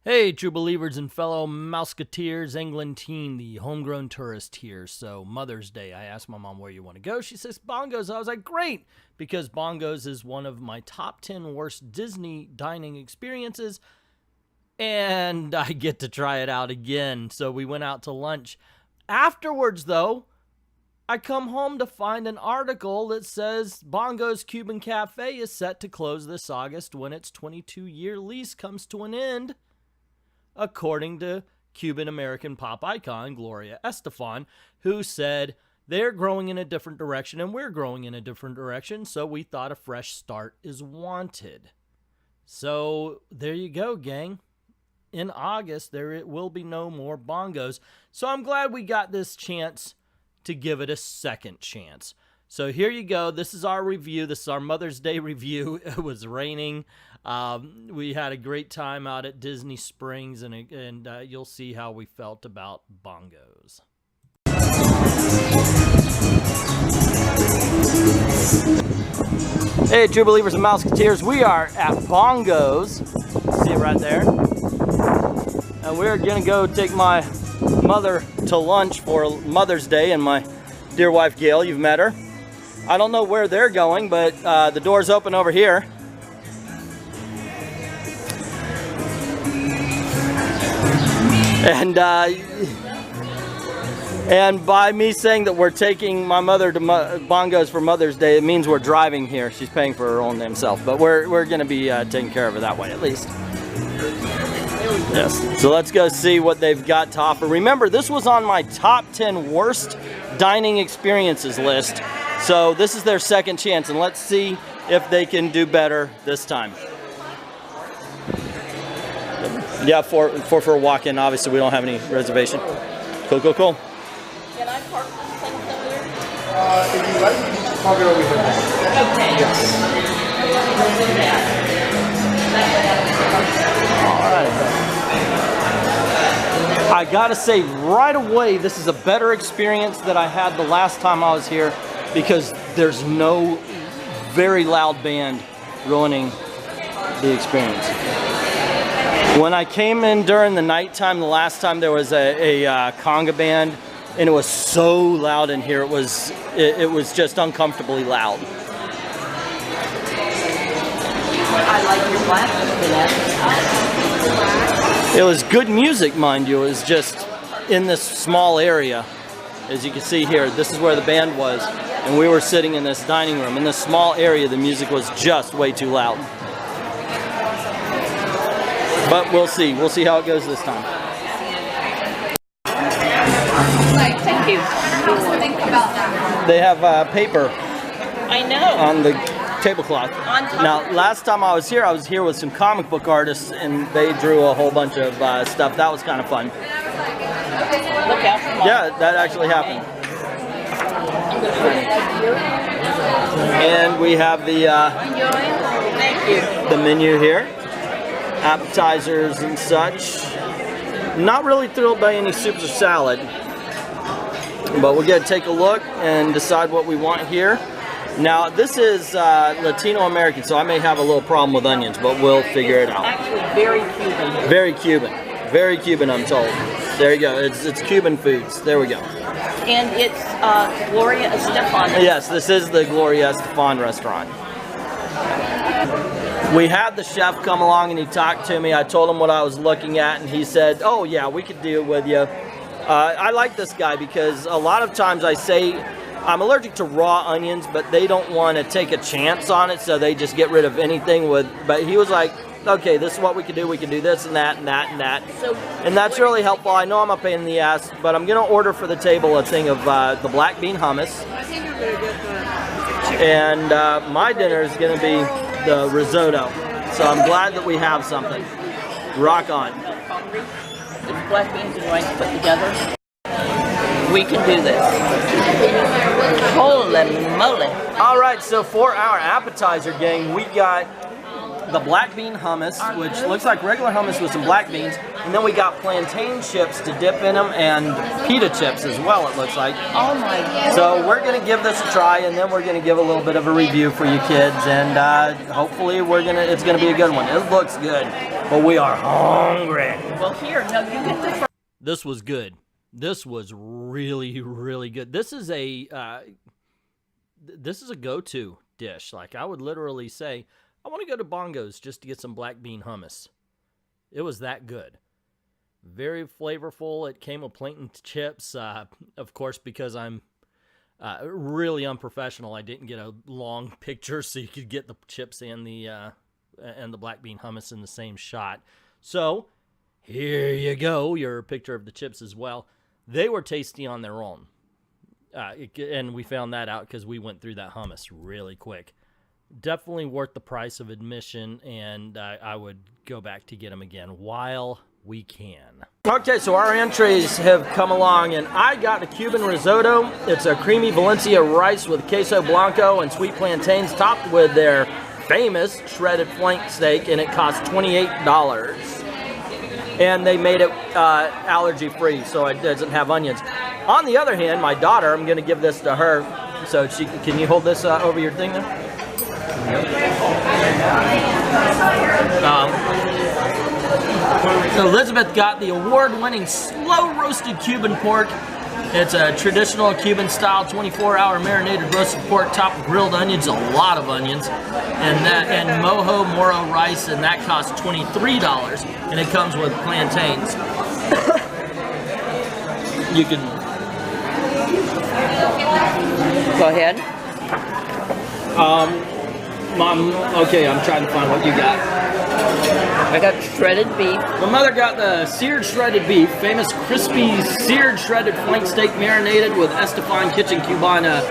Hey, true believers and fellow Mouseketeers, Englantine, the homegrown tourist here. So, Mother's Day, I asked my mom where you want to go. She says Bongo's. I was like, great, because Bongo's is one of my top 10 worst Disney dining experiences, and I get to try it out again. So, we went out to lunch. Afterwards, though, I come home to find an article that says Bongo's Cuban Cafe is set to close this August when its 22-year lease comes to an end, according to Cuban-American pop icon Gloria Estefan, who said they're growing in a different direction and we're growing in a different direction, so we thought a fresh start is wanted. So there you go, gang. In August, there will be no more Bongos. So I'm glad we got this chance to give it a second chance. So here you go. This is our review. This is our Mother's Day review. It was raining. We had a great time out at Disney Springs, and you'll see how we felt about Bongos. Hey, true believers and Mouseketeers, we are at Bongos. See it right there. And we're gonna go take my mother to lunch for Mother's Day, and my dear wife Gail, you've met her. I don't know where they're going, but the door's open over here. And by me saying that we're taking my mother to Bongos for Mother's Day, it means we're driving here. She's paying for her own damn self, but we're going to be taking care of her that way at least. Yes. So let's go see what they've got to offer. Remember, this was on my top 10 worst dining experiences list. So this is their second chance, and let's see if they can do better this time. Yeah, for a walk-in. Obviously, we don't have any reservation. Cool, cool, cool. Can I park this thing somewhere? If you like, you can park it over here. Okay. Yes. All right. I gotta say right away, this is a better experience than I had the last time I was here, because there's no very loud band ruining the experience. When I came in during the nighttime, the last time, there was a conga band, and it was so loud in here. It was just uncomfortably loud. I like your glasses for that. It was good music, mind you. It was just in this small area. As you can see here, this is where the band was, and we were sitting in this dining room. In this small area, the music was just way too loud. But we'll see. We'll see how it goes this time. Thank you. They have paper I know. on the tablecloth. Now, last time I was here with some comic book artists, and they drew a whole bunch of stuff. That was kind of fun. Look out for Yeah, that actually happened. And we have the Thank you. the menu here. Appetizers and such. Not really thrilled by any soups or salad, but we're going to take a look and decide what we want here. Now, this is Latino American, so I may have a little problem with onions, but we'll figure it out. Actually, very Cuban. Very Cuban. Very Cuban, I'm told. There you go. It's Cuban foods. There we go. And it's Gloria Estefan. Yes, this is the Gloria Estefan restaurant. We had the chef come along and he talked to me. I told him what I was looking at, and he said, oh yeah, we could deal with you. I like this guy because a lot of times I say I'm allergic to raw onions, but they don't want to take a chance on it, so they just get rid of anything with, but he was like, okay, this is what we can do. We can do this and that and that and that. So, and that's really helpful. I know I'm a pain in the ass, but I'm going to order for the table a thing of the black bean hummus. And my dinner is going to be the risotto. So I'm glad that we have something. Rock on. There's black beans and rice put together. We can do this. Holy moly. All right, so for our appetizer, gang, we got the black bean hummus, which looks like regular hummus with some black beans. And then we got plantain chips to dip in them and pita chips as well, it looks like. Oh my God. So we're going to give this a try, and then we're going to give a little bit of a review for you kids. And hopefully it's going to be a good one. It looks good, but we are hungry. Well, here, no, you get the first. This was good. This was really, really good. This is a go-to dish. Like, I would literally say, I want to go to Bongo's just to get some black bean hummus. It was that good. Very flavorful. It came with plantain chips. Of course, because I'm really unprofessional, I didn't get a long picture so you could get the chips and the black bean hummus in the same shot. So here you go, your picture of the chips as well. They were tasty on their own. And we found that out because we went through that hummus really quick. Definitely worth the price of admission, and I would go back to get them again while we can. Okay, so our entrees have come along, and I got the Cuban risotto. It's a creamy Valencia rice with queso blanco and sweet plantains topped with their famous shredded flank steak, and it cost $28. And they made it allergy-free, so it doesn't have onions. On the other hand, my daughter, I'm going to give this to her. So can you hold this over your thing there? Elizabeth got the award-winning slow-roasted Cuban pork. It's a traditional Cuban-style 24-hour marinated roasted pork topped with grilled onions, a lot of onions, and mojo moro rice, and that costs $23, and it comes with plantains. You can Go ahead. Mom, okay, I'm trying to find what you got. I got shredded beef. My mother got the seared shredded beef, famous crispy seared shredded flank steak marinated with Estefan Kitchen Cubana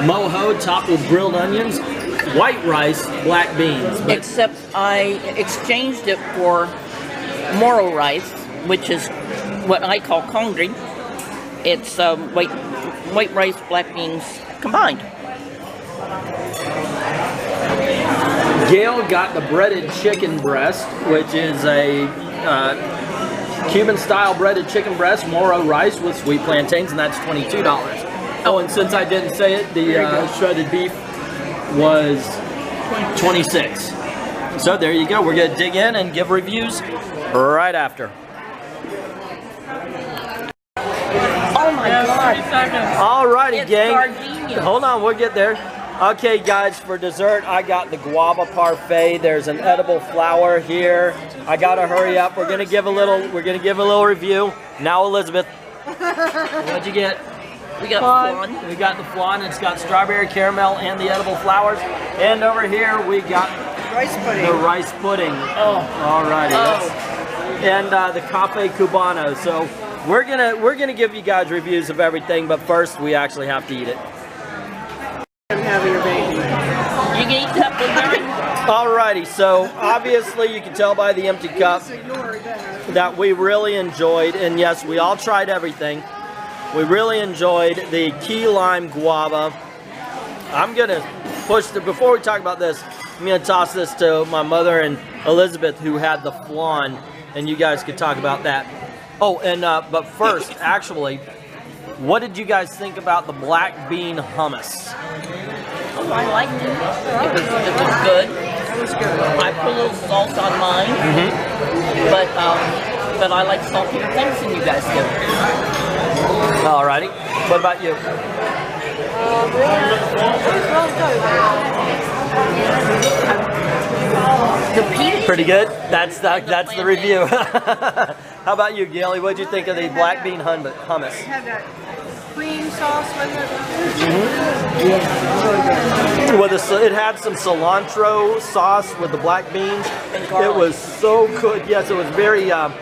mojo topped with grilled onions, white rice, black beans. Except I exchanged it for moro rice, which is what I call congri. It's white rice, black beans combined. Gail got the breaded chicken breast, which is a Cuban-style breaded chicken breast, moro rice with sweet plantains, and that's $22. Oh, and since I didn't say it, the shredded beef was $26. So there you go. We're going to dig in and give reviews right after. Oh my God! Alrighty, gang. Gardenia. Hold on, we'll get there. Okay, guys, for dessert, I got the guava parfait. There's an edible flower here. I gotta hurry up. We're gonna give a little review. Now, Elizabeth, what'd you get? We got flan. We got the flan. It's got strawberry caramel and the edible flowers. And over here we got Rice pudding. the rice pudding. Oh. Alrighty. Oh. And the cafe cubano. So we're gonna give you guys reviews of everything, but first we actually have to eat it. I'm having a baby. You can eat that blueberry? Alrighty, so obviously you can tell by the empty cup that we really enjoyed, and yes, we all tried everything. We really enjoyed the key lime guava. I'm gonna before we talk about this, I'm gonna toss this to my mother and Elizabeth, who had the flan, and you guys could talk about that. Oh, and but first, actually, what did you guys think about the black bean hummus? Oh, I liked it. It was good. It was good. I put a little salt on mine, but I like saltier things than you guys do. Alrighty, what about you? It was well done. The pea. Pretty good. That's the review. How about you, Gailey? What'd you think of the black bean hummus? It had that cream sauce with it. It had some cilantro sauce with the black beans. It was so good. Yes, it was very. Yeah,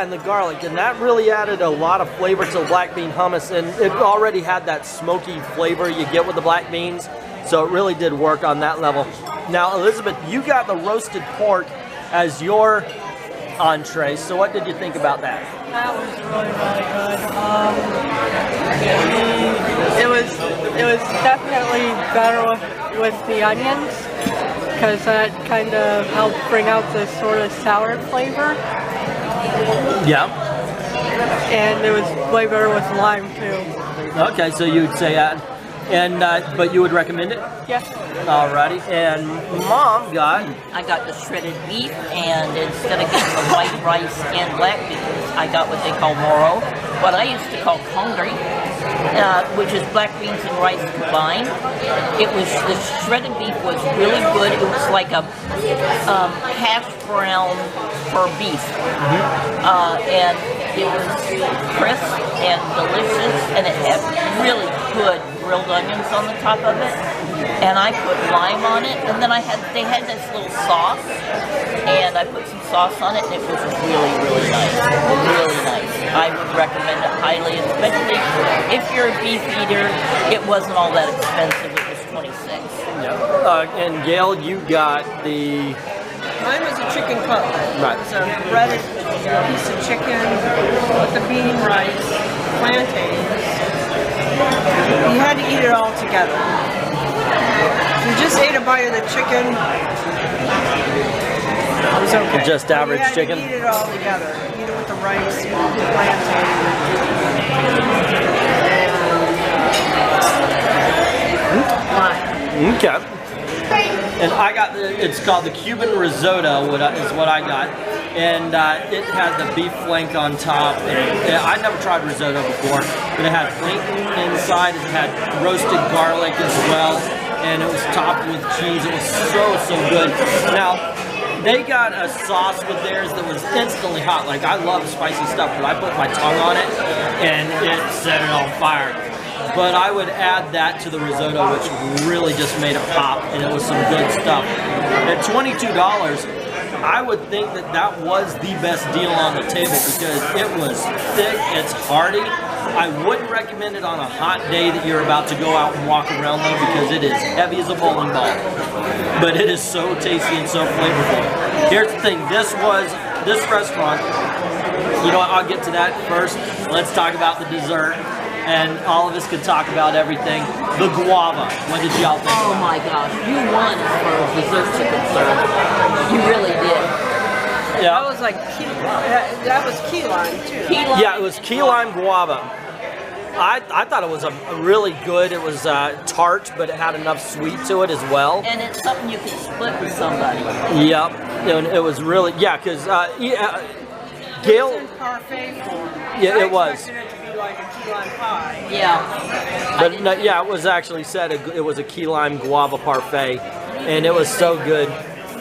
and the garlic, and that really added a lot of flavor to the black bean hummus, and it already had that smoky flavor you get with the black beans, so it really did work on that level. Now, Elizabeth, you got the roasted pork as your entree, so what did you think about that? That was really, really good. It was definitely better with the onions. because that kind of helped bring out this sort of sour flavor. Yeah. And it was way better with lime too. Okay, so you'd say that. And, but you would recommend it? Yeah. Alrighty. And Mom got... I got the shredded beef, and instead of getting the white rice and black beans, I got what they call moro, what I used to call congri, which is black beans and rice combined. It was, the shredded beef was really good. It was like a hash brown for beef. And it was crisp and delicious, and it had really good grilled onions on the top of it. And I put lime on it, and then they had this little sauce, and I put some sauce on it, and it was really, really nice. Really nice. I would recommend it highly, especially if you're a beef eater. It wasn't all that expensive. It was $26. Yeah. And Gail, you got the... Mine was a chicken cutlet. Right. It was a breaded piece of chicken with the bean rice, plantains. You had to eat it all together. If you just ate a bite of the chicken, it was okay. Just average chicken? You had to eat it all together. Eat it with the rice, eat it with the plantain. And Okay. And I got, it's called the Cuban risotto, is what I got. And it had the beef flank on top. And I never tried risotto before, but it had plantain inside. It had roasted garlic as well. And it was topped with cheese. It was so good. Now, they got a sauce with theirs that was instantly hot. Like, I love spicy stuff, but I put my tongue on it, and it set it on fire. But I would add that to the risotto, which really just made it pop, and it was some good stuff. At $22, I would think that that was the best deal on the table because it was thick, it's hearty. I wouldn't recommend it on a hot day that you're about to go out and walk around though because it is heavy as a bowling ball. But it is so tasty and so flavorful. Here's the thing, this restaurant, you know what, I'll get to that first. Let's talk about the dessert. And all of us could talk about everything. The guava, what did y'all think? Oh my gosh, you won as far as desserts are concerned. You really did. that was like that was key lime too. Yeah, it was key lime guava. I thought it was a really good. It was tart, but it had enough sweet to it as well. And it's something you can split with somebody. Yep, and it was really because Gail. It was in parfait form. Yeah, it was. I expected it to be like a key lime pie. Yeah. But no, yeah, it was actually said it was a key lime guava parfait, and it was so good.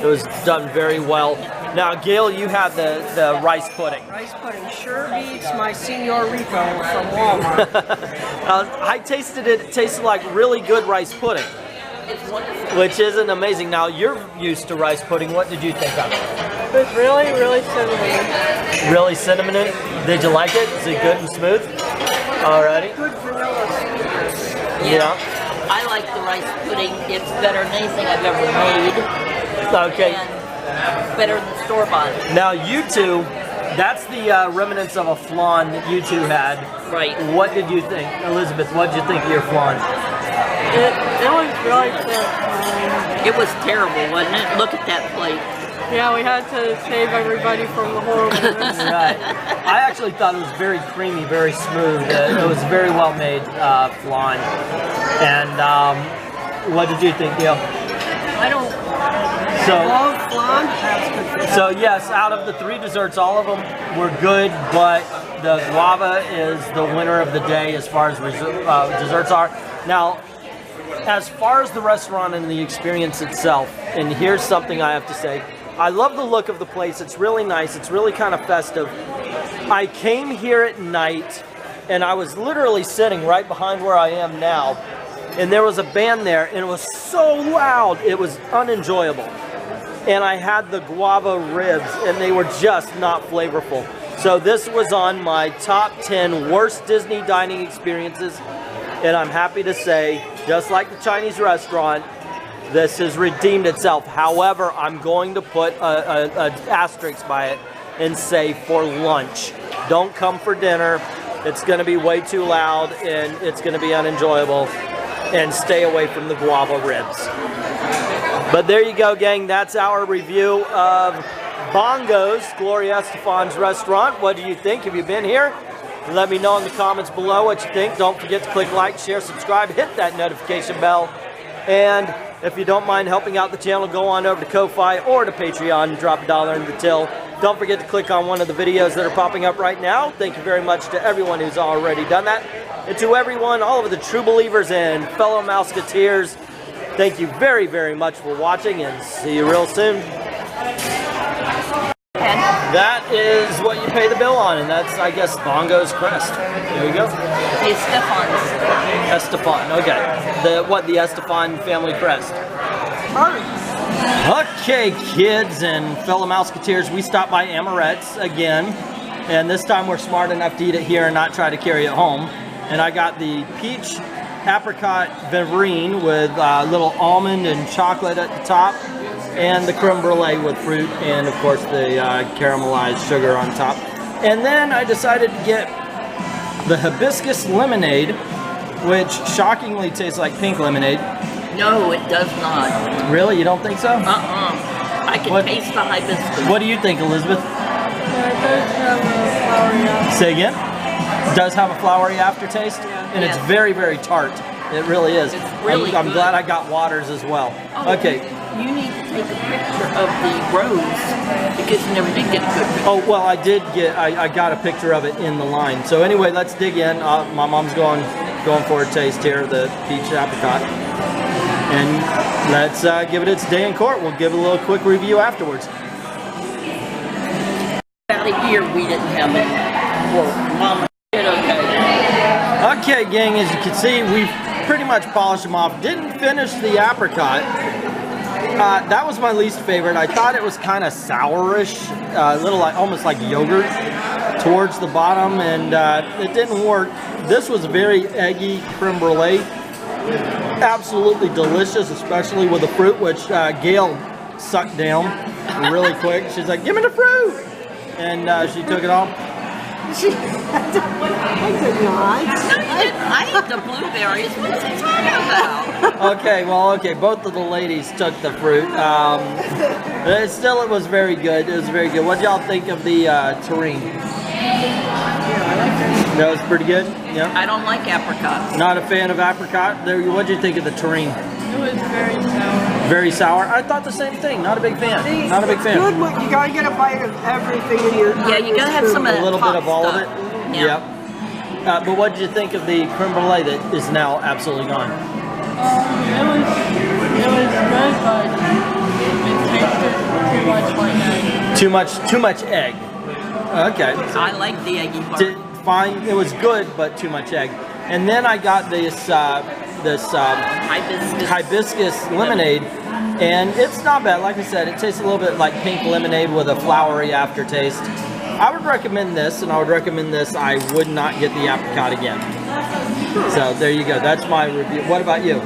It was done very well. Now, Gail, you had the rice pudding. Rice pudding sure beats my Señorito from Walmart. I tasted it. It tasted like really good rice pudding, It's wonderful. which isn't amazing. Now, you're used to rice pudding. What did you think of it? It was really, really cinnamony. Really cinnamony? Did you like it? Is it good and smooth? Alrighty. Good vanilla sweetness. Yeah. I like the rice pudding. It's better than anything I've ever made. Okay. And better than the store-bought. Now, you two, that's the remnants of a flan that you two had. Right. What did you think? Elizabeth, what did you think of your flan? It was really good. It was terrible, wasn't it? Look at that plate. Yeah, we had to save everybody from the horribleness. Right. I actually thought it was very creamy, very smooth. It was very well made flan. And what did you think, Gail? I don't love flan, but that's good. So yes, out of the 3 desserts, all of them were good, but the guava is the winner of the day as far as desserts are. Now, as far as the restaurant and the experience itself, and here's something I have to say. I love the look of the place. It's really nice. It's really kind of festive. I came here at night, and I was literally sitting right behind where I am now, and there was a band there, and it was so loud, it was unenjoyable. And I had the guava ribs, and they were just not flavorful. So this was on my top 10 worst Disney dining experiences, and I'm happy to say, just like the Chinese restaurant, this has redeemed itself. However, I'm going to put an asterisk by it and say for lunch. Don't come for dinner. It's going to be way too loud, and it's going to be unenjoyable. And stay away from the guava ribs. But there you go, gang. That's our review of Bongo's, Gloria Estefan's restaurant. What do you think? Have you been here? Let me know in the comments below what you think. Don't forget to click like, share, subscribe, hit that notification bell. And if you don't mind helping out the channel, go on over to Ko-Fi or to Patreon and drop $1 in the till. Don't forget to click on one of the videos that are popping up right now. Thank you very much to everyone who's already done that. And to everyone, all of the true believers and fellow Mouseketeers, thank you very, very much for watching, and see you real soon. That is what you pay the bill on, and that's, I guess, Bongo's crest. There you go. The Estefan's. Estefan, okay. The Estefan family crest. Okay, kids and fellow Mouseketeers, we stopped by Amorette's again, and this time we're smart enough to eat it here and not try to carry it home. And I got the peach apricot verrine with little almond and chocolate at the top, and the creme brulee with fruit, and of course the caramelized sugar on top. And then I decided to get the hibiscus lemonade, which shockingly tastes like pink lemonade. No, it does not. Really? You don't think so? I can taste the hibiscus. What do you think, Elizabeth? Yeah, it does have a flowery aftertaste. Say again? It does have a flowery aftertaste? Yeah. And it's very, very tart. It really is. It's really I'm good. glad I got waters as well. Oh, Okay. You need to take a picture of the rose because you never did get a good picture. Oh, well, I did get, I got a picture of it in the line. So anyway, let's dig in. My mom's going for a taste here of the peach apricot. And let's give it its day in court. We'll give it a little quick review afterwards. About a year we didn't have it. Well, Mama did okay. Okay, gang, as you can see, we've pretty much polished them off. Didn't finish the apricot. That was my least favorite. I thought it was kind of sourish, a little like almost like yogurt towards the bottom, and it didn't work. This was very eggy creme brulee. Absolutely delicious, especially with the fruit, which Gail sucked down really quick. She's like, "Give me the fruit," and she took it all. I did not. I ate the blueberries. What's he talking about? Okay, well, okay, both of the ladies took the fruit. It was very good. It was very good. What y'all think of the terrine? That was pretty good? Yeah. I don't like apricots. Not a fan of apricot? What did you think of the terrine? It was very sour. Very sour? I thought the same thing. Not a big fan. Not a big fan. Good, but you gotta get a bite of everything in your. Yeah, you gotta have some of A that little bit of all of stuff. it? Yeah. Yep. But what did you think of the creme brulee that is now absolutely gone? It was good, but it tasted too much like egg. Too much egg. Okay. I like the eggy part. Fine. It was good, but too much egg. And then I got this hibiscus lemonade, and it's not bad. Like I said, it tastes a little bit like pink lemonade with a flowery aftertaste. I would recommend this, and I would recommend this. I would not get the apricot again. So there you go. That's my review. What about you?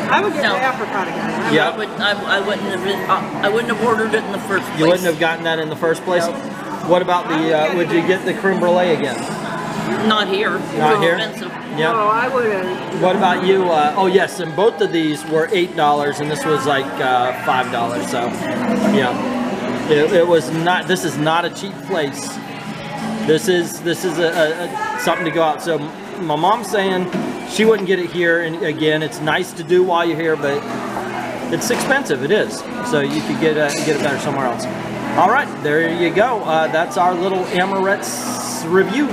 I would get the apricot again. Yeah. I wouldn't have ordered it in the first place. You wouldn't have gotten that in the first place? No. What about the, would you get the creme brulee again? Not here. Not here? Expensive. Yeah. No, I wouldn't. What about you? Oh yes, and both of these were $8, and this was like $5. So, yeah. It was not. This is not a cheap place. This is a something to go out. So my mom's saying she wouldn't get it here, and again, it's nice to do while you're here, but it's expensive. It is. So you could get it better somewhere else. All right, there you go. That's our little Amorette's review.